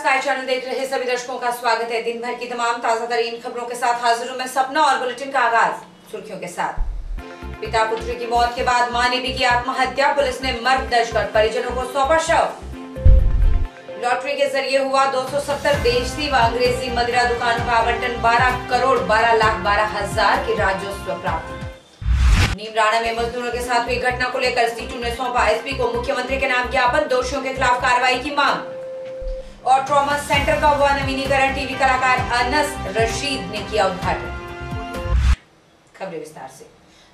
Sky channel देख रहे सभी दर्शकों का स्वागत है। दिन भर की तमाम ताजा तरीन खबरों के साथ हाजिर हूं मैं सपना और बुलेटिन का आगाज सुर्खियों के साथ। पिता पुत्री की मौत के बाद मां ने भी की आत्महत्या, पुलिस ने मर्ग दर्ज कर परिजनों को सौंपा शव। लॉटरी के जरिए हुआ 270 देशी व अंग्रेजी मदिरा दुकानों का आवंटन, 12 करोड़ 12 लाख 12 हजार की राजस्व प्राप्ति। नीमराणा में मजदूरों के साथ हुई घटना को लेकर सीटू ने सौंपा एसपी को मुख्यमंत्री के नाम ज्ञापन, दोषियों के खिलाफ कार्रवाई की मांग। और ट्रॉमा सेंटर का हुआ नवीनीकरण, टीवी कलाकार अनस रशीद ने किया उद्घाटन। खबरें विस्तार से।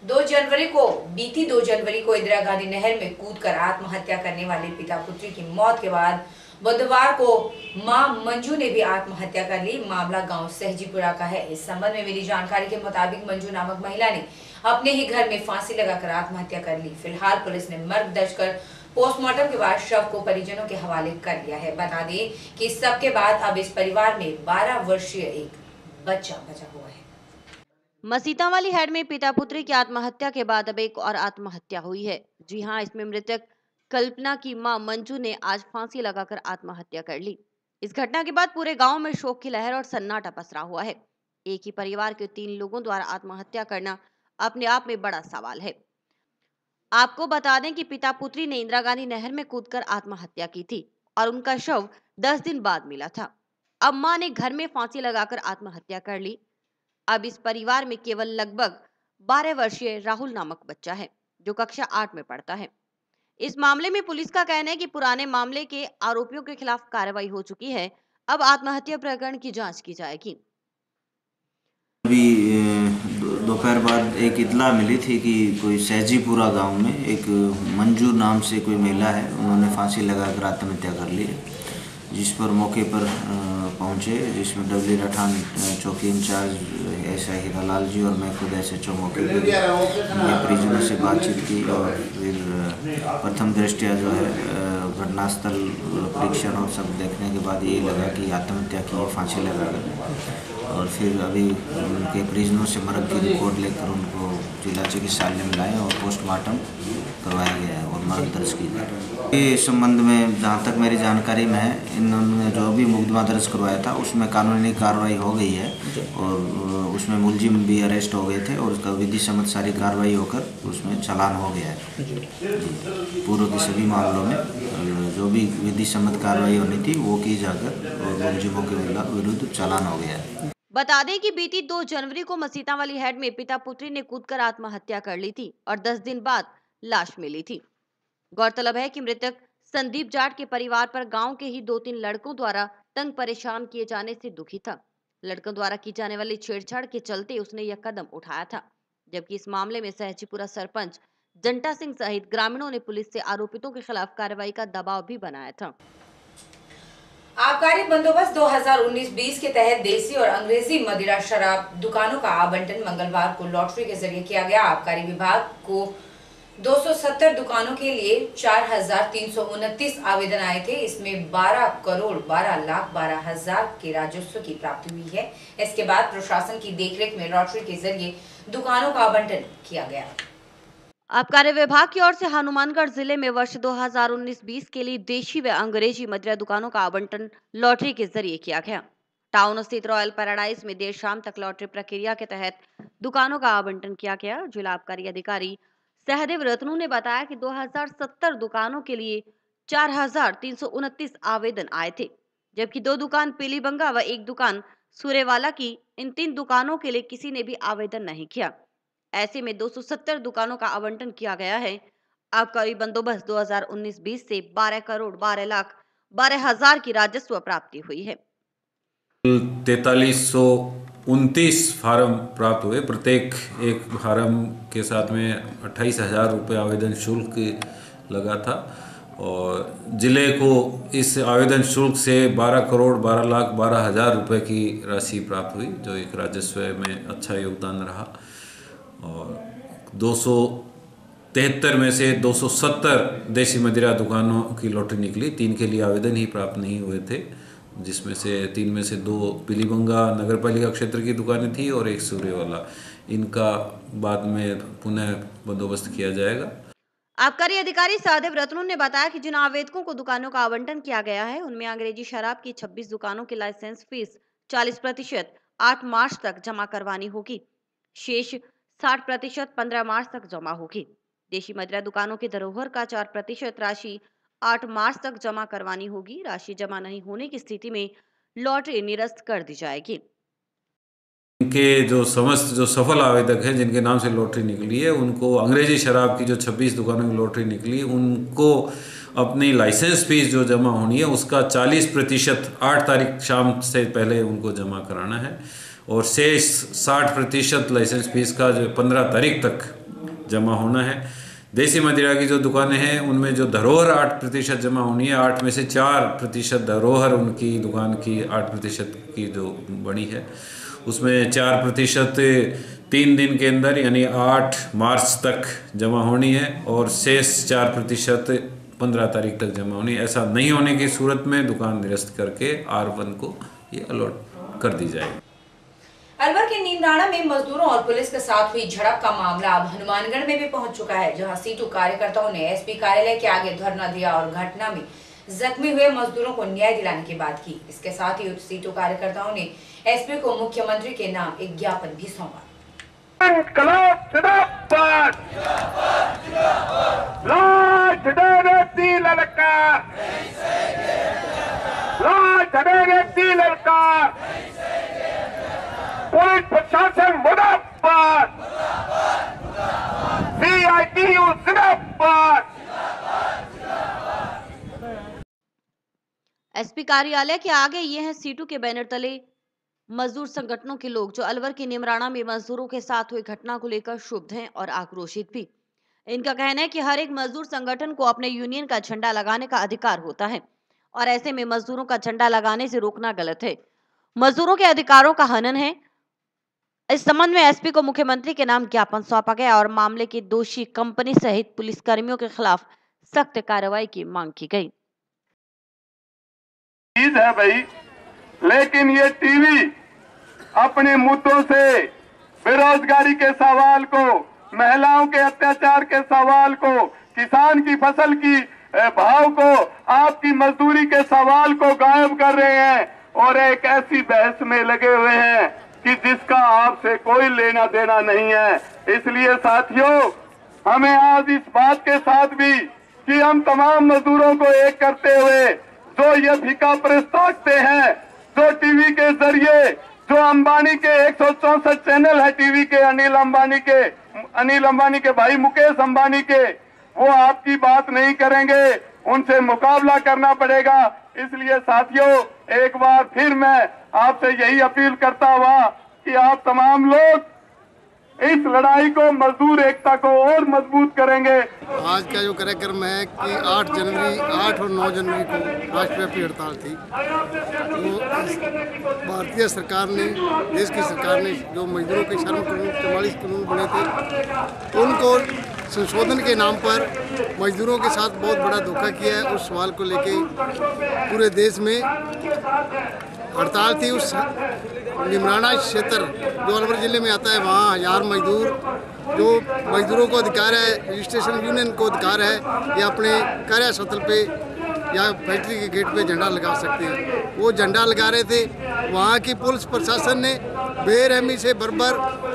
बीती 2 जनवरी को इंदिरा गांधी नहर में कूदकर आत्महत्या करने वाले पिता पुत्री की मौत के बाद बुधवार को मां मंजू ने भी आत्महत्या कर ली। मामला गांव सहजीपुरा का है। इस संबंध में मिली जानकारी के मुताबिक मंजू नामक महिला ने अपने ही घर में फांसी लगाकर आत्महत्या कर ली। फिलहाल पुलिस ने मर्ग दर्ज कर पोस्टमार्टम के बाद शव को परिजनों के हवाले कर दिया है। बता दें कि सबके बाद अब इस परिवार में 12 वर्षीय एक बच्चा बचा हुआ है। मसीता वाली हेड में पिता पुत्री की आत्महत्या के बाद अब एक और आत्महत्या हुई है। जी हां, इसमें मृतक कल्पना की मां मंजू ने आज फांसी लगाकर आत्महत्या कर ली। इस घटना के बाद पूरे गांव में शोक की लहर और सन्नाटा पसरा हुआ है। एक ही परिवार के 3 लोगों द्वारा आत्महत्या करना अपने आप में बड़ा सवाल है। आपको बता दें कि पिता पुत्री ने इंदिरा गांधी नहर में कूदकर आत्महत्या की थी और उनका शव 10 दिन बाद मिला था। अब मां ने घर में फांसी लगाकर आत्महत्या कर ली। अब इस परिवार में केवल लगभग 12 वर्षीय राहुल नामक बच्चा है जो कक्षा 8 में पढ़ता है। इस मामले में पुलिस का कहना है कि पुराने मामले के आरोपियों के खिलाफ कार्रवाई हो चुकी है। अब आत्महत्या प्रकरण की जांच की जाएगी। अभी दोपहर बाद एक इत्तला मिली थी कि कोई सहजीपुरा गांव में एक मंजू नाम से कोई महिला है, उन्होंने फांसी लगाकर आत्महत्या कर ली, जिस पर मौके पर पहुंचे, जिसमें डब्ल्यू रठान चौकी इंचार्ज एसआई हीरालाल जी और मैं खुद एसएचओ मौके पर परिजनों से बातचीत की और फिर प्रथम दृष्टया जो है घटनास्थल परीक्षण और सब देखने के बाद यही लगा कि आत्महत्या की, फांसी लगाकर। और फिर अभी उनके परिजनों से मर्ग की रिपोर्ट लेकर उनको जिला चिकित्सालय में लाए और पोस्टमार्टम करवाया गया है और मर्ग दर्ज की गई। इस संबंध में जहाँ तक मेरी जानकारी में है, इन्होंने जो भी मुकदमा दर्ज करवाया था उसमें कानूनी कार्रवाई हो गई है और उसमें मुलजिम भी अरेस्ट हो गए थे और उसका विधि सम्मत सारी कार्रवाई होकर उसमें चालान हो गया है। पूर्व के सभी मामलों में जो भी विधि सम्मत कार्रवाई होनी थी वो की जाकर और मुलजिमों के विरुद्ध चालान हो गया है। बता दें कि बीती 2 जनवरी को मसीता वाली हेड में पिता पुत्री ने कूदकर आत्महत्या कर ली थी और 10 दिन बाद लाश मिली थी। गौरतलब है कि मृतक संदीप जाट के परिवार पर गांव के ही 2-3 लड़कों द्वारा तंग परेशान किए जाने से दुखी था। लड़कों द्वारा की जाने वाली छेड़छाड़ के चलते उसने यह कदम उठाया था। जबकि इस मामले में सहजीपुरा सरपंच जंटा सिंह सहित ग्रामीणों ने पुलिस से आरोपितों के खिलाफ कार्रवाई का दबाव भी बनाया था। आबकारी बंदोबस्त 2019-20 के तहत देसी और अंग्रेजी मदिरा शराब दुकानों का आवंटन मंगलवार को लॉटरी के जरिए किया गया। आबकारी विभाग को 270 दुकानों के लिए 4,329 आवेदन आए थे। इसमें 12 करोड़ 12 लाख 12 हजार के राजस्व की प्राप्ति हुई है। इसके बाद प्रशासन की देखरेख में लॉटरी के जरिए दुकानों का आवंटन किया गया। आबकारी विभाग की ओर से हनुमानगढ़ जिले में वर्ष 2019-20 के लिए देशी व अंग्रेजी मदिरा दुकानों का आवंटन लॉटरी के जरिए किया गया। टाउन स्थित रॉयल पैराडाइज में देर शाम तक लॉटरी प्रक्रिया के तहत दुकानों का आवंटन किया गया। जिला आबकारी अधिकारी सहदेव रत्नू ने बताया कि 2070 दुकानों के लिए 4,329 आवेदन आए थे, जबकि 2 दुकान पीलीबंगा व 1 दुकान सूर्यवाला की। इन 3 दुकानों के लिए किसी ने भी आवेदन नहीं किया। ऐसे में 270 दुकानों का आवंटन किया गया है। आबकारी बंदोबस्त 2019-20 से 12 करोड़ 12 लाख 12 हजार की राजस्व प्राप्ति हुई है। 4329 फार्म प्राप्त हुए। प्रत्येक एक फार्म के साथ में 28,000 रुपये आवेदन शुल्क लगा था और जिले को इस आवेदन शुल्क से 12 करोड़ 12 लाख 12 हजार रुपये की राशि प्राप्त हुई, जो एक राजस्व में अच्छा योगदान रहा। और 273 में से 270 देशी मदिरा दुकानों की लॉटरी निकली। 3 के लिए आवेदन ही प्राप्त नहीं हुए थे, जिसमें से 3 में से 2 पीलीबंगा नगर पालिका क्षेत्र की दुकानें थी और 1 सूर्यवाला। इनका बाद में पुनः बंदोबस्त किया जाएगा। आबकारी अधिकारी सादेव रत्नू ने बताया कि जिन आवेदकों को दुकानों का आवंटन किया गया है उनमें अंग्रेजी शराब की 26 दुकानों की लाइसेंस फीस 40% 8 मार्च तक जमा करवानी होगी। शेष 60% 15 मार्च तक जमा होगी। देशी मदिरा दुकानों की धरोहर का 4% राशि 8 मार्च तक जमा करवानी होगी। राशि जमा नहीं होने की स्थिति में लॉटरी निरस्त कर दी जाएगी। इनके जो समस्त जो सफल आवेदक हैं जिनके नाम से लॉटरी निकली है, उनको अंग्रेजी शराब की जो 26 दुकानों की लॉटरी निकली, उनको अपनी लाइसेंस फीस जो जमा होनी है उसका 40% 8 तारीख शाम से पहले उनको जमा कराना है और शेष 60% लाइसेंस फीस का जो 15 तारीख तक जमा होना है। देसी मदिरा की जो दुकानें हैं उनमें जो धरोहर 8% जमा होनी है, 8 में से 4% धरोहर उनकी दुकान की 8% की जो बनी है उसमें 4% 3 दिन के अंदर यानी 8 मार्च तक जमा होनी है और शेष 4% 15 तारीख तक जमा होनी है। ऐसा नहीं होने की सूरत में दुकान निरस्त करके R1 को ये अलॉट कर दी जाएगी। अलवर के नीमराणा में मजदूरों और पुलिस के साथ हुई झड़प का मामला अब हनुमानगढ़ में भी पहुंच चुका है, जहां सीटू कार्यकर्ताओं ने एसपी कार्यालय के आगे धरना दिया और घटना में जख्मी हुए मजदूरोों को न्याय दिलाने की बात की। इसके साथ ही सीटू कार्यकर्ताओं ने एसपी को मुख्यमंत्री के नाम एक ज्ञापन भी सौंपा। पुलिस प्रशासन मुर्दाबाद, CITU जिंदाबाद। एसपी कार्यालय के आगे ये हैं सीटू के बैनर तले मजदूर संगठनों के लोग जो अलवर के निमराना में मजदूरों के साथ हुई घटना को लेकर क्षुब्ध हैं और आक्रोशित भी। इनका कहना है कि हर एक मजदूर संगठन को अपने यूनियन का झंडा लगाने का अधिकार होता है और ऐसे में मजदूरों का झंडा लगाने से रोकना गलत है। मजदूरों के अधिकारों का हनन है। इस संबंध में एसपी को मुख्यमंत्री के नाम ज्ञापन सौंपा गया और मामले के दोषी कंपनी सहित पुलिसकर्मियों के खिलाफ सख्त कार्रवाई की मांग की गई। है भाई, लेकिन ये टीवी अपने मुद्दों से बेरोजगारी के सवाल को, महिलाओं के अत्याचार के सवाल को, किसान की फसल की भाव को, आपकी मजदूरी के सवाल को गायब कर रहे हैं और एक ऐसी बहस में लगे हुए हैं कि जिसका आपसे कोई लेना देना नहीं है। इसलिए साथियों, हमें आज इस बात के साथ भी कि हम तमाम मजदूरों को एक करते हुए जो ये फीका प्रेस ताकते हैं, जो टीवी के जरिए, जो अंबानी के 164 चैनल है टीवी के, अनिल अंबानी के भाई मुकेश अंबानी के, वो आपकी बात नहीं करेंगे, उनसे मुकाबला करना पड़ेगा। इसलिए साथियों, एक बार फिर मैं आपसे यही अपील करता हुआ कि आप तमाम लोग इस लड़ाई को, मजदूर एकता को और मजबूत करेंगे। आज का जो कार्यक्रम है कि 8 और 9 जनवरी को राष्ट्रव्यापी हड़ताल थी। तो भारतीय सरकार ने, देश की सरकार ने जो मजदूरों के श्रम कानून 44 कानून बने थे उनको संशोधन के नाम पर मजदूरों के साथ बहुत बड़ा धोखा किया है। उस सवाल को लेके पूरे देश में हड़ताल थी। उस निमराना क्षेत्र जो अलवर जिले में आता है, वहाँ 1000 मजदूर, जो मजदूरों को अधिकार है, रजिस्ट्रेशन यूनियन को अधिकार है, या अपने कार्यस्थल पे या फैक्ट्री के गेट पे झंडा लगा सकते हैं, वो झंडा लगा रहे थे। वहाँ की पुलिस प्रशासन ने बेरहमी से बर्बर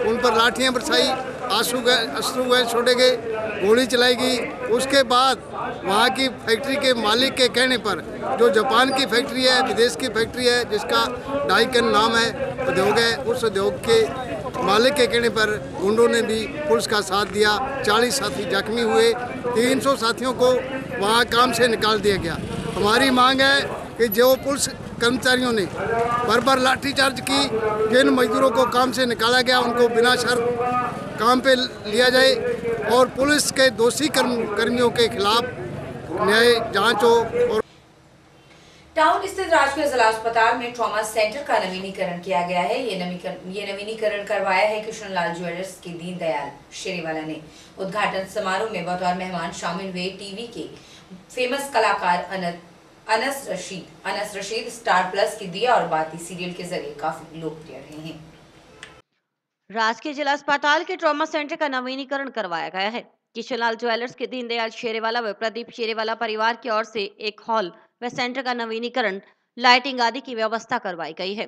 उन पर लाठियाँ बरसाई, अश्रु गैस छोड़े गए, गोली चलाई गई। उसके बाद वहाँ की फैक्ट्री के मालिक के कहने पर, जो जापान की फैक्ट्री है, विदेश की फैक्ट्री है, जिसका डाइकन नाम है, उद्योग है, उस उद्योग के मालिक के कहने पर गुंडों ने भी पुलिस का साथ दिया। 40 साथी जख्मी हुए, 300 साथियों को वहाँ काम से निकाल दिया गया। हमारी मांग है कि जो पुलिस कर्मचारियों ने बर्बर लाठीचार्ज की, जिन मजदूरों को काम से निकाला गया, उनको बिना शर्त काम पे लिया जाए और पुलिस के दोषी कर्मियों के खिलाफ न्याय जांच हो। और टाउन स्थित राजकीय जिला अस्पताल में ट्रॉमा सेंटर का नवीनीकरण किया गया है। ये नवीनीकरण करवाया है कृष्णलाल ज्वेलर्स के दीनदयाल शेरीवाला ने। उद्घाटन समारोह में बतौर मेहमान शामिल हुए टीवी के फेमस कलाकार अनस रशीद स्टार प्लस की दिया और बाती सीरियल के जरिए काफी लोकप्रिय रहे हैं। राजकीय जिला अस्पताल के ट्रॉमा सेंटर का नवीनीकरण करवाया गया है। किशनलाल ज्वेलर्स के दीनदयाल शेरेवाला व प्रदीप शेरेवाला परिवार की ओर से एक हॉल व सेंटर का नवीनीकरण, लाइटिंग आदि की व्यवस्था करवाई गई है।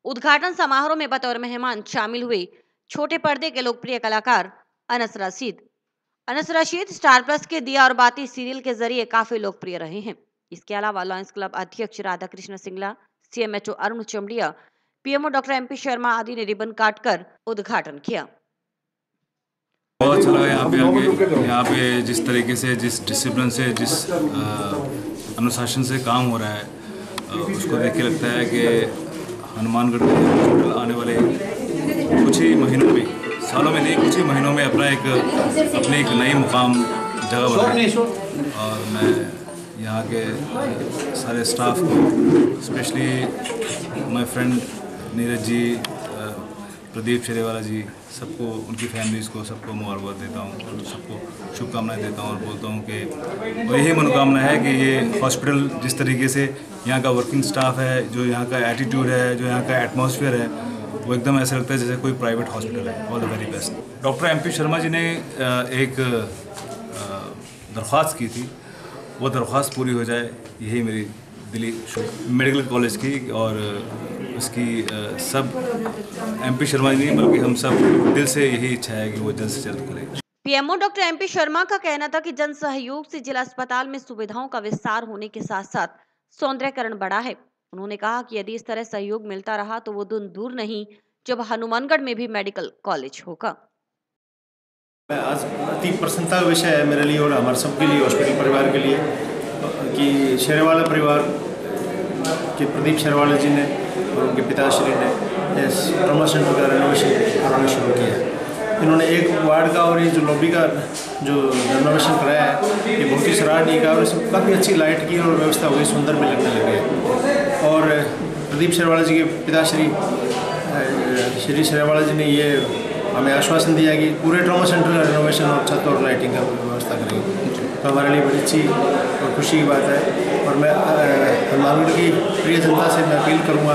उद्घाटन समारोह में बतौर मेहमान शामिल हुए छोटे पर्दे के लोकप्रिय कलाकार अनस रशीद। अनस रशीद स्टार प्लस के दिया और बाती सीरियल के जरिए काफी लोकप्रिय रहे हैं। इसके अलावा लॉयंस क्लब अध्यक्ष Radha Krishna Singla, CMHO Arun Chamaria, PMO doctor MP Sharma आदि ने रिबन काटकर उद्घाटन किया। बहुत अच्छा लगा यहाँ पे आके। यहाँ पे जिस तरीके से, जिस डिसिप्लिन से, जिस अनुशासन से काम हो रहा है, उसको देख के लगता है कि हनुमानगढ़ हॉस्पिटल आने वाले कुछ ही महीनों में, सालों में नहीं, कुछ ही महीनों में अपनी एक नई मुकाम जगह बनाए। और मैं यहाँ के सारे स्टाफ को, specially my friend Neeraj ji, Pradeep Sherewala जी, सबको, उनकी फैमिलीज़ को, सबको मुबारकबाद देता हूँ और सबको शुभकामनाएं देता हूँ और बोलता हूँ कि, और यही मनोकामना है कि ये हॉस्पिटल जिस तरीके से यहाँ का वर्किंग स्टाफ है, जो यहाँ का एटीट्यूड है, जो यहाँ का एटमॉस्फेयर है, वो एकदम ऐसा लगता है जैसे कोई प्राइवेट हॉस्पिटल है। All the very best. Doctor MP Sharma ji ने एक दरख्वास्त की थी, वो दरख्वास्त पूरी हो जाए, यही मेरी दिली मेडिकल कॉलेज की और उसकी सब MP शर्मा जी नहीं बल्कि हम सब दिल से यही इच्छा है कि वो जल्द से जल्द खुले। PMO डॉक्टर MP शर्मा का कहना था कि जन सहयोग से जिला अस्पताल में सुविधाओं का विस्तार होने के साथ साथ सौंदर्यकरण बढ़ा है। उन्होंने कहा कि यदि इस तरह सहयोग मिलता रहा तो वो दिन दूर नहीं जब हनुमानगढ़ में भी मेडिकल कॉलेज होगा। आज अति प्रसन्नता का विषय है मेरे लिए और हमारे सबके लिए, हॉस्पिटल परिवार के लिए, कि शेरेवाला परिवार के प्रदीप शेरेवाला जी ने और उनके पिताश्री ने इस ट्रॉमा सेंटर का रेनोवेशन कराना शुरू किया है। इन्होंने एक वार्ड का और ये जो लॉबी का जो रेनोवेशन कराया है, ये बहुत ही सराहनीय का, और इसमें काफ़ी अच्छी लाइट की और व्यवस्था हुई, सुंदर भी लगने लगे। और प्रदीप शेरेवाला जी के पिताश्री श्री शेरेवाला जी ने ये हमें आश्वासन दिया कि पूरे ट्रॉमा सेंटर का रेनोवेशन और छत और लाइटिंग का व्यवस्था करेंगे। तो हमारे लिए बड़ी अच्छी और खुशी की बात है। और मैं हनुमानगढ़ की प्रिय जनता से मैं अपील करूँगा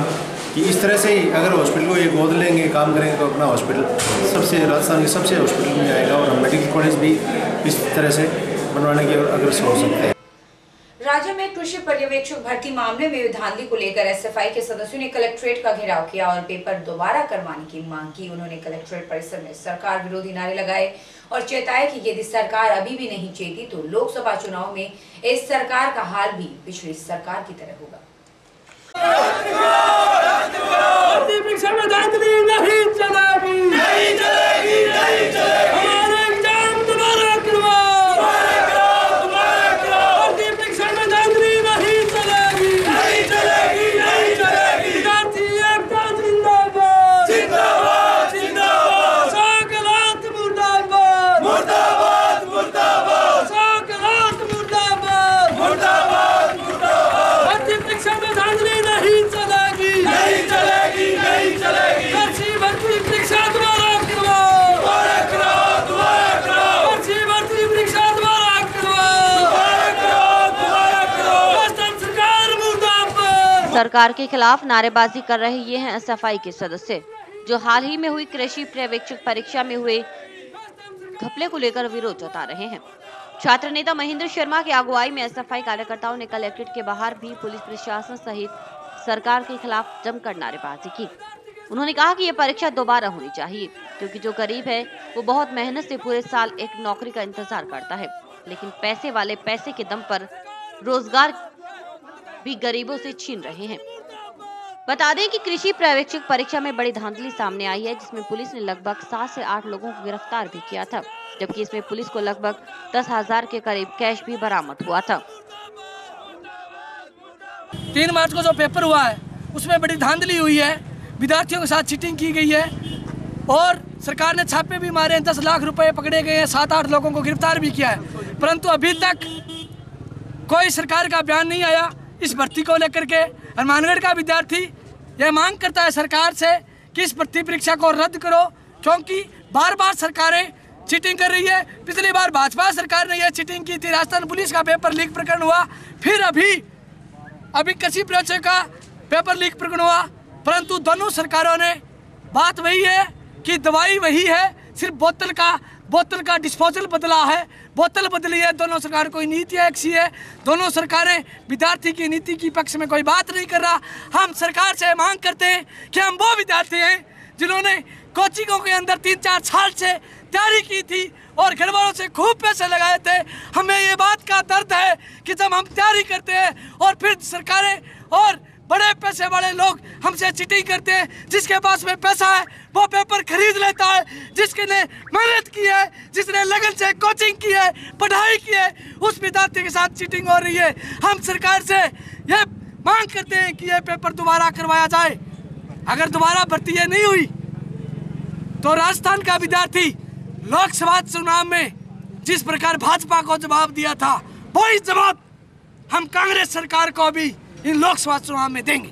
कि इस तरह से ही अगर हॉस्पिटल को ये गोद लेंगे, काम करेंगे, तो अपना हॉस्पिटल राजस्थान के सबसे हॉस्पिटल में आएगा और हम मेडिकल कॉलेज भी इस तरह से बनवाने की अग्रसर हो सकते हैं। राज्य में कृषि पर्यवेक्षक भर्ती मामले में धांधली को लेकर SFI के सदस्यों ने कलेक्ट्रेट का घेराव किया और पेपर दोबारा करवाने की मांग की। उन्होंने कलेक्ट्रेट परिसर में सरकार विरोधी नारे लगाए और चेताए कि यदि सरकार अभी भी नहीं चेती तो लोकसभा चुनाव में इस सरकार का हाल भी पिछली सरकार की तरह होगा। सरकार के खिलाफ नारेबाजी कर रहे ये हैं SFI के सदस्य, जो हाल ही में हुई कृषि पर्यवेक्षक परीक्षा में हुए घपले को लेकर विरोध जता रहे हैं। छात्र नेता महेंद्र शर्मा की अगुवाई में SFI कार्यकर्ताओं ने कलेक्ट्रेट के बाहर भी पुलिस प्रशासन सहित सरकार के खिलाफ जमकर नारेबाजी की। उन्होंने कहा कि यह परीक्षा दोबारा होनी चाहिए, क्योंकि जो गरीब है वो बहुत मेहनत से पूरे साल एक नौकरी का इंतजार करता है, लेकिन पैसे वाले पैसे के दम पर रोजगार भी गरीबों से छीन रहे हैं। बता दें कि कृषि पर्यवेक्षक परीक्षा में बड़ी धांधली सामने आई है, जिसमें पुलिस ने लगभग 7 से 8 लोगों को गिरफ्तार भी किया था, जबकि इसमें पुलिस को लगभग 10,000 के करीब कैश भी बरामद हुआ था। 3 मार्च को जो पेपर हुआ है उसमें बड़ी धांधली हुई है, विद्यार्थियों के साथ चीटिंग की गई है और सरकार ने छापे भी मारे हैं, 10 लाख रुपए पकड़े गए हैं, 7-8 लोगों को गिरफ्तार भी किया है, परंतु अभी तक कोई सरकार का बयान नहीं आया इस भर्ती को लेकर के। हनुमानगढ़ का विद्यार्थी यह मांग करता है सरकार से कि इस भर्ती परीक्षा को रद्द करो, क्योंकि बार बार सरकारें चीटिंग कर रही है। पिछली बार भाजपा सरकार ने यह चीटिंग की थी, राजस्थान पुलिस का पेपर लीक प्रकरण हुआ, फिर अभी कृषि पर्यवेक्षक का पेपर लीक प्रकरण हुआ, परंतु दोनों सरकारों ने बात वही है कि दवाई वही है, सिर्फ बोतल का डिस्पोजल बदला है, बोतल बदली है। दोनों सरकार कोई नीतियाँ एक सी है, दोनों सरकारें विद्यार्थी की नीति की पक्ष में कोई बात नहीं कर रहा। हम सरकार से मांग करते हैं कि हम वो विद्यार्थी हैं जिन्होंने कोचिंगों के अंदर 3-4 साल से तैयारी की थी और घर वालों से खूब पैसे लगाए थे। हमें ये बात का दर्द है कि जब हम तैयारी करते हैं और फिर सरकारें और बड़े पैसे वाले लोग हमसे चीटिंग करते हैं। जिसके पास में पैसा है वो पेपर खरीद लेता है, जिसके ने मेहनत की है, जिसने लगन से कोचिंग की है, पढ़ाई की है, उस विद्यार्थी के साथ चीटिंग हो रही है। हम सरकार से ये मांग करते हैं कि ये पेपर दोबारा करवाया जाए। अगर दोबारा भर्ती ये नहीं हुई तो राजस्थान का विद्यार्थी लोकसभा चुनाव में जिस प्रकार भाजपा को जवाब दिया था वही जवाब हम कांग्रेस सरकार को भी इन लोकसभा चुनाव में देंगे।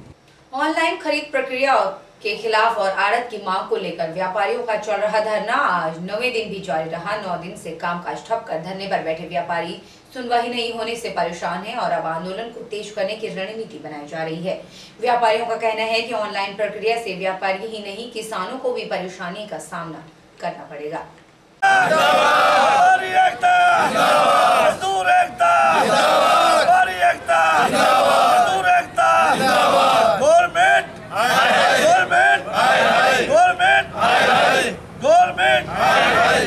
ऑनलाइन खरीद प्रक्रिया के खिलाफ और आड़त की मांग को लेकर व्यापारियों का चल रहा धरना आज 9वें दिन भी जारी रहा। 9 दिन से कामकाज ठप कर धरने पर बैठे व्यापारी सुनवाई नहीं होने से परेशान हैं और अब आंदोलन को तेज करने की रणनीति बनाई जा रही है। व्यापारियों का कहना है कि ऑनलाइन प्रक्रिया से व्यापारी ही नहीं किसानों को भी परेशानी का सामना करना पड़ेगा।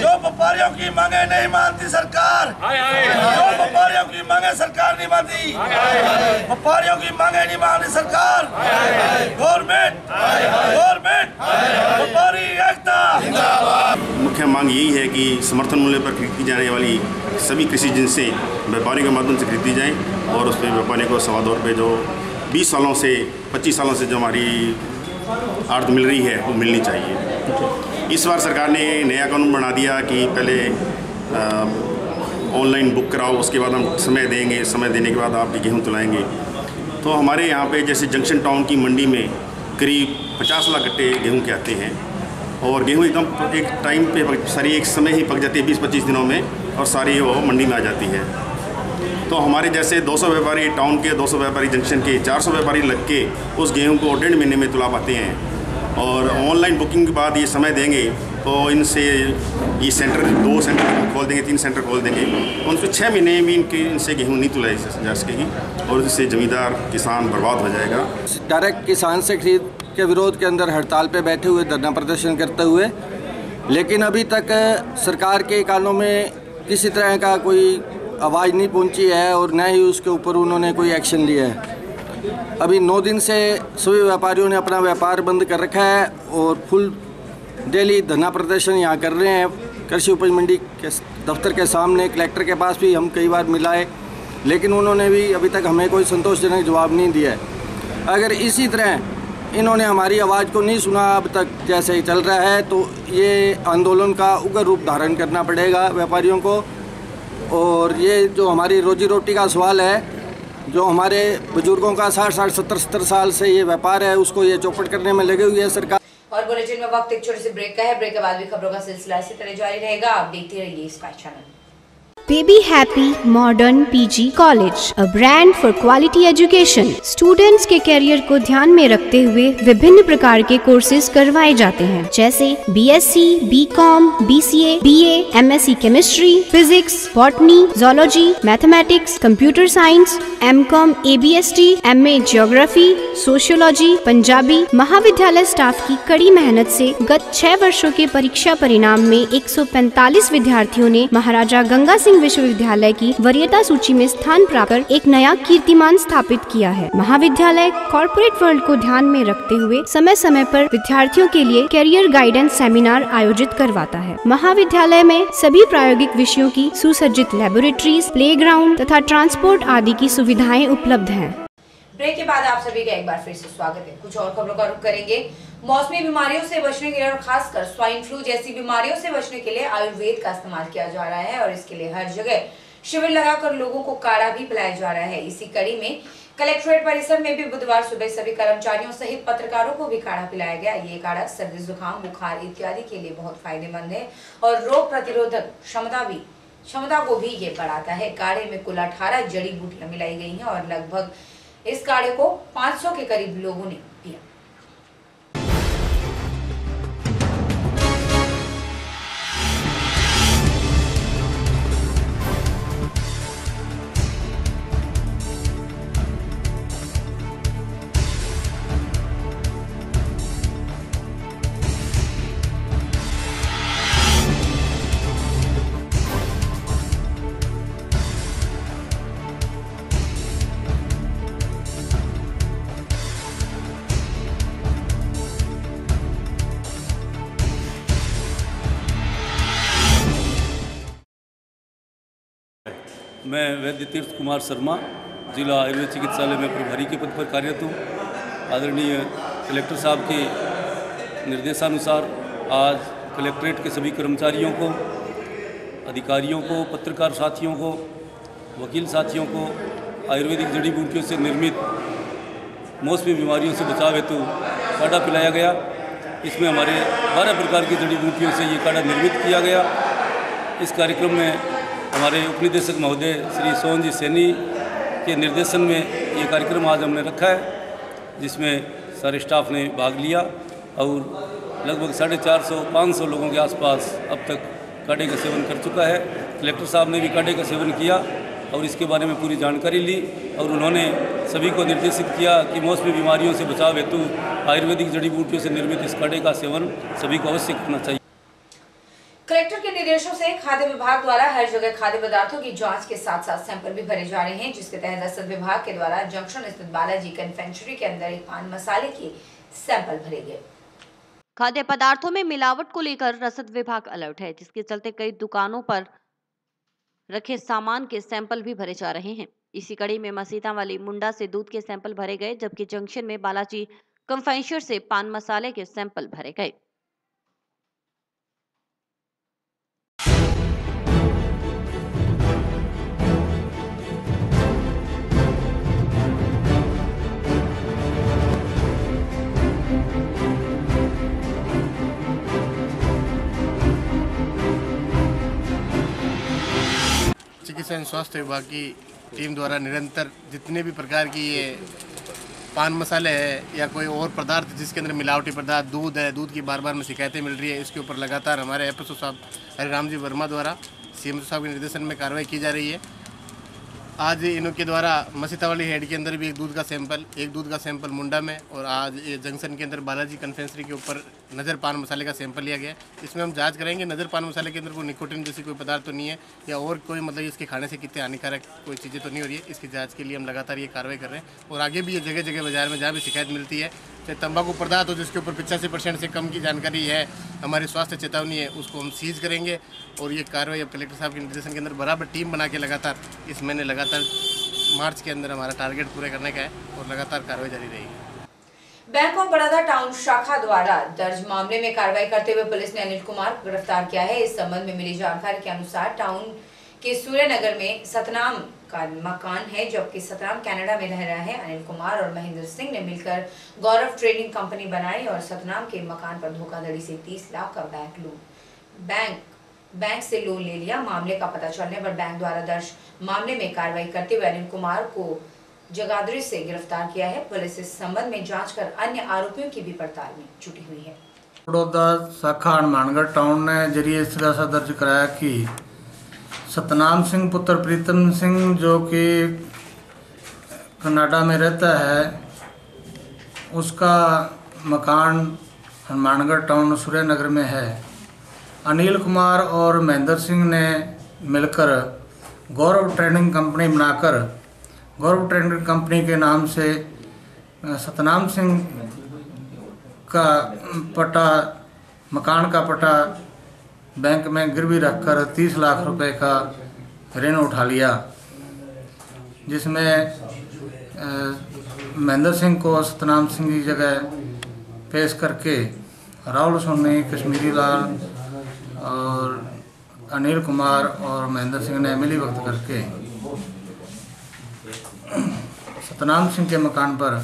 जो व्यापारियों की मांगे नहीं मानती सरकार, जो व्यापारियों की मांगे सरकार नहीं मानती, व्यापारियों की मांगे नहीं मानती सरकार। गवर्नमेंट व्यापारी एकता। मुख्य मांग यही है कि समर्थन मूल्य पर खरीदी जाने वाली सभी कृषि जिनसे व्यापारियों के माध्यम से खरीदी जाए और उस पर व्यापारियों को ₹2.25 रुपये जो 20 सालों से 25 सालों से जो हमारी आड़त मिल रही है वो मिलनी चाहिए। इस बार सरकार ने नया कानून बना दिया कि पहले ऑनलाइन बुक कराओ, उसके बाद हम समय देंगे, समय देने के बाद आप गेहूँ तुलाएंगे। तो हमारे यहाँ पे जैसे जंक्शन टाउन की मंडी में करीब 50 लाख कट्टे गेहूँ के आते हैं और गेहूँ एकदम एक टाइम पे सारी एक समय ही पक जाती है 20-25 दिनों में और सारी वो मंडी में आ जाती है। तो हमारे जैसे 200 व्यापारी टाउन के, 200 व्यापारी जंक्शन के, 400 व्यापारी लग के उस गेहूँ को 1.5 महीने में तुला पाते हैं और ऑनलाइन बुकिंग के बाद ये समय देंगे तो इनसे ये सेंटर 2 सेंटर खोल देंगे, 3 सेंटर खोल देंगे, उनसे 6 महीने भी इनसे गेहूँ नहीं तुलाई जा सकेगी और इससे ज़मींदार किसान बर्बाद हो जाएगा। डायरेक्ट किसान से खरीद के विरोध के अंदर हड़ताल पे बैठे हुए धरना प्रदर्शन करते हुए, लेकिन अभी तक सरकार के कानों में किसी तरह का कोई आवाज़ नहीं पहुंची है और न ही उसके ऊपर उन्होंने कोई एक्शन लिया है। अभी 9 दिन से सभी व्यापारियों ने अपना व्यापार बंद कर रखा है और फुल डेली धरना प्रदर्शन यहाँ कर रहे हैं। कृषि उपज मंडी के दफ्तर के सामने कलेक्टर के पास भी हम कई बार मिलाए, लेकिन उन्होंने भी अभी तक हमें कोई संतोषजनक जवाब नहीं दिया है। अगर इसी तरह इन्होंने हमारी आवाज़ को नहीं सुना अब तक जैसे ही चल रहा है तो ये आंदोलन का उग्र रूप धारण करना पड़ेगा व्यापारियों को। और ये जो हमारी रोजी रोटी का सवाल है, जो हमारे बुजुर्गों का 60-60, 70-70 साल से ये व्यापार है, उसको ये चौपट करने में लगी हुई है सरकार। और बुलेटिन में वक्त एक छोटे से ब्रेक का है। ब्रेक के बाद भी खबरों का सिलसिला इसी तरह जारी रहेगा। आप देखते रहिए sky channel. Baby Happy Modern PG College, a brand for quality education. Students के करियर को ध्यान में रखते हुए विभिन्न प्रकार के कोर्सेज करवाए जाते हैं, जैसे BSc, BCom, BCA, BA, MSc Chemistry, Physics, Botany, Zoology, Mathematics, Computer Science, MCom, ABST, MA Geography, Sociology, Punjabi. महाविद्यालय स्टाफ की कड़ी मेहनत से गत 6 वर्षों के परीक्षा परिणाम में 145 विद्यार्थियों ने महाराजा गंगा सिंह विश्वविद्यालय की वरीयता सूची में स्थान प्राप्त कर एक नया कीर्तिमान स्थापित किया है। महाविद्यालय कॉर्पोरेट वर्ल्ड को ध्यान में रखते हुए समय समय पर विद्यार्थियों के लिए कैरियर गाइडेंस सेमिनार आयोजित करवाता है। महाविद्यालय में सभी प्रायोगिक विषयों की सुसज्जित लैबोरेटरीज, प्लेग्राउंड तथा ट्रांसपोर्ट आदि की सुविधाएं उपलब्ध हैं। ब्रेक के बाद आप सभी का एक बार फिर से स्वागत है। कुछ और खबरों का रुख करेंगे। मौसमी बीमारियों से बचने के लिए और खासकर स्वाइन फ्लू जैसी बीमारियों से बचने के लिए आयुर्वेद का इस्तेमाल किया जा रहा है और इसके लिए हर जगह शिविर लगाकर लोगों को काढ़ा भी पिलाया जा रहा है। इसी कड़ी में कलेक्ट्रेट परिसर में भी बुधवार सुबह सभी कर्मचारियों सहित पत्रकारों को भी काढ़ा पिलाया गया। ये काढ़ा सर्दी, जुकाम, बुखार इत्यादि के लिए बहुत फायदेमंद है और रोग प्रतिरोधक क्षमता को भी ये बढ़ाता है। काढ़े में कुल 18 जड़ी बूटियां मिलाई गई हैं और लगभग इस काढ़े को 500 के करीब लोगों ने पिया। मैं वैद्य तीर्थ कुमार शर्मा जिला आयुर्वेद चिकित्सालय में प्रभारी के पद पर कार्यरत हूँ। आदरणीय कलेक्टर साहब के निर्देशानुसार आज कलेक्ट्रेट के सभी कर्मचारियों को, अधिकारियों को, पत्रकार साथियों को, वकील साथियों को आयुर्वेदिक जड़ी बूटियों से निर्मित मौसमी बीमारियों से बचाव हेतु काढ़ा पिलाया गया। इसमें हमारे 12 प्रकार की जड़ी बूटियों से ये काढ़ा निर्मित किया गया। इस कार्यक्रम में हमारे उपनिदेशक महोदय श्री सोहन जी सैनी के निर्देशन में ये कार्यक्रम आज हमने रखा है, जिसमें सारे स्टाफ ने भाग लिया और लगभग 450-500 लोगों के आसपास अब तक काढ़े का सेवन कर चुका है। कलेक्टर साहब ने भी काढ़े का सेवन किया और इसके बारे में पूरी जानकारी ली और उन्होंने सभी को निर्देशित किया कि मौसमी बीमारियों से बचाव हेतु आयुर्वेदिक जड़ी बूटियों से निर्मित इस काढ़े का सेवन सभी को अवश्य करना चाहिए। कलेक्टर के निर्देशों से खाद्य विभाग द्वारा हर जगह खाद्य पदार्थों की जांच के साथ साथ सैंपल भी भरे जा रहे हैं, जिसके तहत रसद विभाग के द्वारा जंक्शन स्थित बालाजी कन्फेक्शनरी के अंदर एक पान मसाले के सैंपल भरे गए। खाद्य पदार्थों में मिलावट को लेकर रसद विभाग अलर्ट है, जिसके चलते कई दुकानों पर रखे सामान के सैंपल भी भरे जा रहे हैं। इसी कड़ी में मसीता वाली मुंडा से दूध के सैंपल भरे गए, जबकि जंक्शन में बालाजी कन्फेक्शनरी से पान मसाले के सैंपल भरे गए। चिकित्सा एवं स्वास्थ्य विभाग की टीम द्वारा निरंतर जितने भी प्रकार की ये पान मसाले है या कोई और पदार्थ जिसके अंदर मिलावटी पदार्थ, दूध है, दूध की बार बार में शिकायतें मिल रही है, इसके ऊपर लगातार हमारे एफएसओ साहब हरिराम जी वर्मा द्वारा सीएमओ साहब के निर्देशन में कार्रवाई की जा रही है। आज इनके द्वारा मसीता वाली हेड के अंदर भी एक दूध का सैंपल मुंडा में, और आज ये जंक्शन के अंदर बालाजी कन्फेक्शनरी के ऊपर नज़र पान मसाले का सैंपल लिया गया। इसमें हम जांच करेंगे नज़र पान मसाले के अंदर कोई निकोटिन जैसी कोई पदार्थ तो नहीं है या और कोई मतलब इसके खाने से कितने हानिकारक कोई चीज़ें तो नहीं हो रही है। इसकी जाँच के लिए हम लगातार ये कार्रवाई कर रहे हैं और आगे भी ये जगह जगह बाजार में जहाँ भी शिकायत मिलती है, चाहे तंबाकू पदार्थ हो जिसके ऊपर 85% से कम की जानकारी है, हमारी स्वास्थ्य चेतावनी है, उसको हम सीज करेंगे और ये कार्रवाई अब कलेक्टर साहब के निर्देशन के अंदर बराबर टीम बना के लगातार इस महीने लगातार मार्च के अंदर हमारा टारगेट पूरे करने का है और लगातार कार्रवाई जारी रहेगी। बैंक ऑफ बड़ौदा टाउन शाखा द्वारा दर्ज मामले में कार्रवाई करते हुए पुलिस ने अनिल कुमार को गिरफ्तार किया है। इस संबंध में मिली जानकारी के अनुसार टाउन के सूर्यनगर में सतनाम का मकान है, जबकि सतनाम कनाडा में रह रहा है। अनिल कुमार और महेंद्र सिंह ने मिलकर गौरव ट्रेडिंग कंपनी बनाई और सतनाम के मकान पर धोखाधड़ी से 30 लाख का बैंक से लोन ले लिया। मामले का पता चलने पर बैंक द्वारा दर्ज मामले में कार्रवाई करते हुए अनिल कुमार को जगाधरी से गिरफ्तार किया है। पुलिस इस संबंध में जांच कर अन्य आरोपियों की भी पड़ताल में जुटी हुई है। बड़ौदा शाखा हनुमानगढ़ टाउन ने जरिए खुलासा दर्ज कराया कि सतनाम सिंह पुत्र प्रीतम सिंह जो कि कनाडा में रहता है, उसका मकान हनुमानगढ़ टाउन सूर्यनगर में है। अनिल कुमार और महेंद्र सिंह ने मिलकर गौरव ट्रेडिंग कंपनी बनाकर गौरव ट्रेडिंग कंपनी के नाम से सतनाम सिंह का पटा, मकान का पटा बैंक में गिरवी रखकर 30 लाख रुपए का ऋण उठा लिया, जिसमें महेंद्र सिंह को सतनाम सिंह की जगह पेश करके राहुल सोनी, कश्मीरी लाल और अनिल कुमार और महेंद्र सिंह ने मिली वक्त करके सतनाम सिंह के मकान पर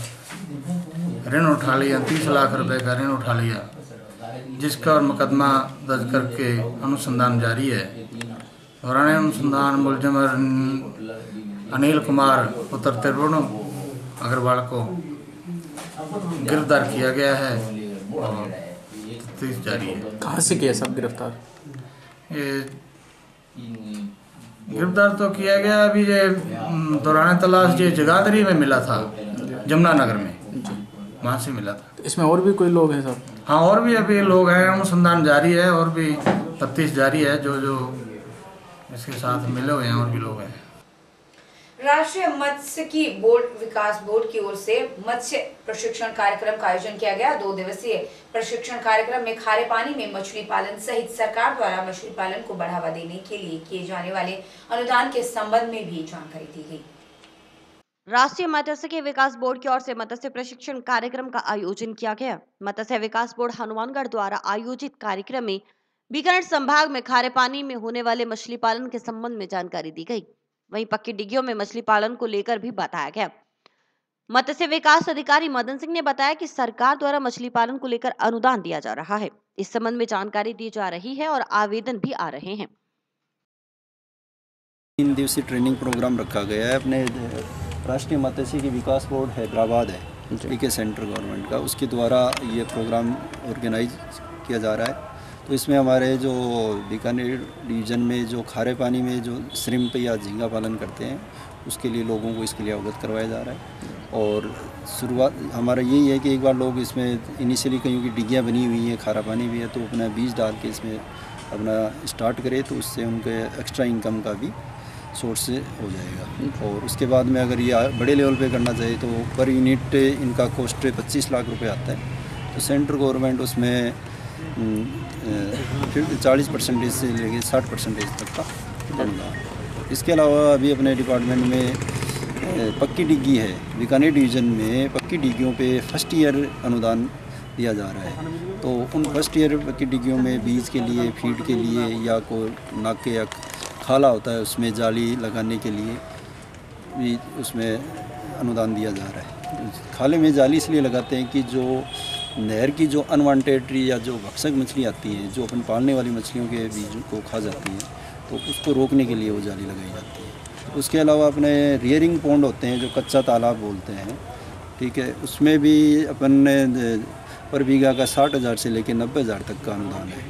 ऋण उठा लिया, 30 लाख रुपए का ऋण उठा लिया, जिसका और मुकदमा दर्ज करके अनुसंधान जारी है। दौरान अनुसंधान मुलजिम अनिल कुमार पुत्र त्रिभुवन अग्रवाल को गिरफ्तार किया गया है और तफ्तीश जारी है। कहाँ से किया सब गिरफ्तार? ये गिरफ्तार तो किया गया, अभी ये दौरान तलाश ये जगाधरी में मिला था, जमुनानगर में, वहाँ से मिला था। इसमें और भी कोई लोग हैं सब? हाँ, और भी अभी लोग हैं, अनुसंधान जारी है और भी तफ्तीश जारी है। जो जो इसके साथ मिले हुए हैं और भी लोग हैं। राष्ट्रीय मत्स्यिकी बोर्ड विकास बोर्ड की ओर से मत्स्य प्रशिक्षण कार्यक्रम का आयोजन किया गया। 2 दिवसीय प्रशिक्षण कार्यक्रम में खारे पानी में मछली पालन सहित सरकार द्वारा मछली पालन को बढ़ावा देने के लिए किए जाने वाले अनुदान के संबंध में भी जानकारी दी गई। राष्ट्रीय मत्स्यिकी विकास बोर्ड की ओर से मत्स्य प्रशिक्षण कार्यक्रम का आयोजन किया गया। मत्स्य विकास बोर्ड हनुमानगढ़ द्वारा आयोजित कार्यक्रम में बीकानेर संभाग में खारे पानी में होने वाले मछली पालन के संबंध में जानकारी दी गई। वहीं पक्की डिग्गियों में मछली पालन को लेकर भी बताया गया। मत्स्य विकास अधिकारी मदन सिंह ने बताया कि सरकार द्वारा मछली पालन को लेकर अनुदान दिया जा रहा है। इस संबंध में जानकारी दी जा रही है और आवेदन भी आ रहे हैं। 3 दिवसीय ट्रेनिंग प्रोग्राम रखा गया है। अपने राष्ट्रीय मत्स्यिकी विकास बोर्ड हैदराबाद है, पीके सेंट्रल गवर्नमेंट का, उसके द्वारा ये प्रोग्राम ऑर्गेनाइज किया जा रहा है। तो इसमें हमारे जो बीकानेर डिवीज़न में जो खारे पानी में जो श्रिम्प या झींगा पालन करते हैं, उसके लिए लोगों को इसके लिए अवगत करवाया जा रहा है। और शुरुआत हमारा यही है कि एक बार लोग इसमें इनिशियली कहीं की डिग्गियाँ बनी हुई हैं, खारा पानी भी है, तो अपना बीज डाल के इसमें अपना स्टार्ट करें, तो उससे उनके एक्स्ट्रा इनकम का भी सोर्स हो जाएगा। और उसके बाद में अगर ये बड़े लेवल पे करना चाहिए तो पर यूनिट इनका कॉस्ट 25 लाख रुपए आता है। तो सेंट्रल गवर्नमेंट उसमें 40% से लेके 60% तक का बनेगा। इसके अलावा अभी अपने डिपार्टमेंट में पक्की डिग्गी है, बीकानेर डिवीज़न में पक्की डिग्गियों पे फर्स्ट ईयर अनुदान दिया जा रहा है। तो उन फर्स्ट ईयर पक्की डिग्गियों में बीज के लिए, फीड के लिए या कोई नाके या खाला होता है उसमें जाली लगाने के लिए भी उसमें अनुदान दिया जा रहा है। खाले में जाली इसलिए लगाते हैं कि जो नहर की जो अनवांटेड या जो भक्षक मछली आती है, जो अपन पालने वाली मछलियों के बीज को खा जाती हैं, तो उसको रोकने के लिए वो जाली लगाई जाती है। उसके अलावा अपने रियरिंग पॉन्ड होते हैं जो कच्चा तालाब बोलते हैं, ठीक है, उसमें भी अपन पर बीघा का 60,000 से लेकर 90,000 तक का अनुदान है।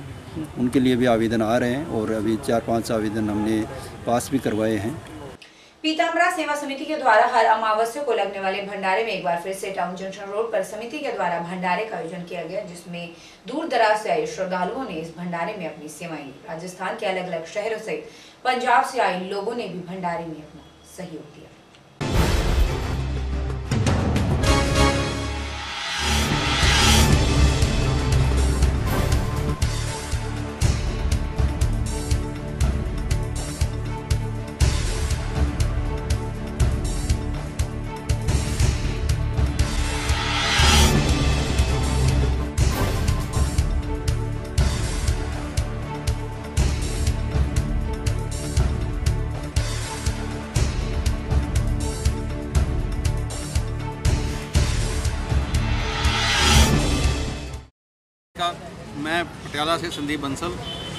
उनके लिए भी आवेदन आ रहे हैं और अभी 4-5 आवेदन हमने पास भी करवाए हैं। पीताम्बरा सेवा समिति के द्वारा हर अमावस्या को लगने वाले भंडारे में एक बार फिर से टाउन जंक्शन रोड पर समिति के द्वारा भंडारे का आयोजन किया गया, जिसमें दूर दराज से आए श्रद्धालुओं ने इस भंडारे में अपनी सेवाएं दी। राजस्थान के अलग अलग शहरों से, पंजाब से आए लोगों ने भी भंडारे में अपना सहयोग दिया। मैं पटियाला से संदीप बंसल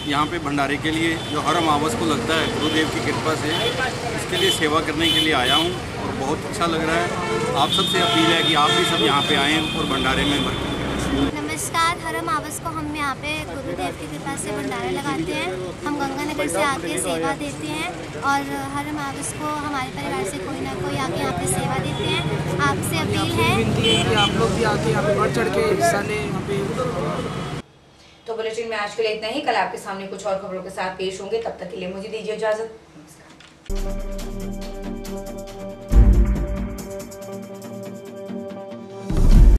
यहाँ पे भंडारे के लिए जो हर अमावस को लगता है गुरुदेव की कृपा से, इसके लिए सेवा करने के लिए आया हूँ और बहुत अच्छा लग रहा है। आप सबसे अपील है कि आप भी सब यहाँ पे आएँ और भंडारे में भरें। नमस्कार, हर अमावस को हम यहाँ पे गुरुदेव की कृपा से भंडारे लगाते हैं। हम गंगानगर से आके सेवा देते हैं और हर अमावस को हमारे परिवार से कोई ना कोई आके यहाँ पे सेवा देते हैं। आपसे अपील है आप लोग भी आके यहाँ पे बढ़ चढ़ के हिस्सा लें यहाँ पे। तो बुलेटिन में आज के लिए इतना ही। कल आपके सामने कुछ और खबरों के साथ पेश होंगे, तब तक के लिए मुझे दीजिए इजाजत। नमस्कार।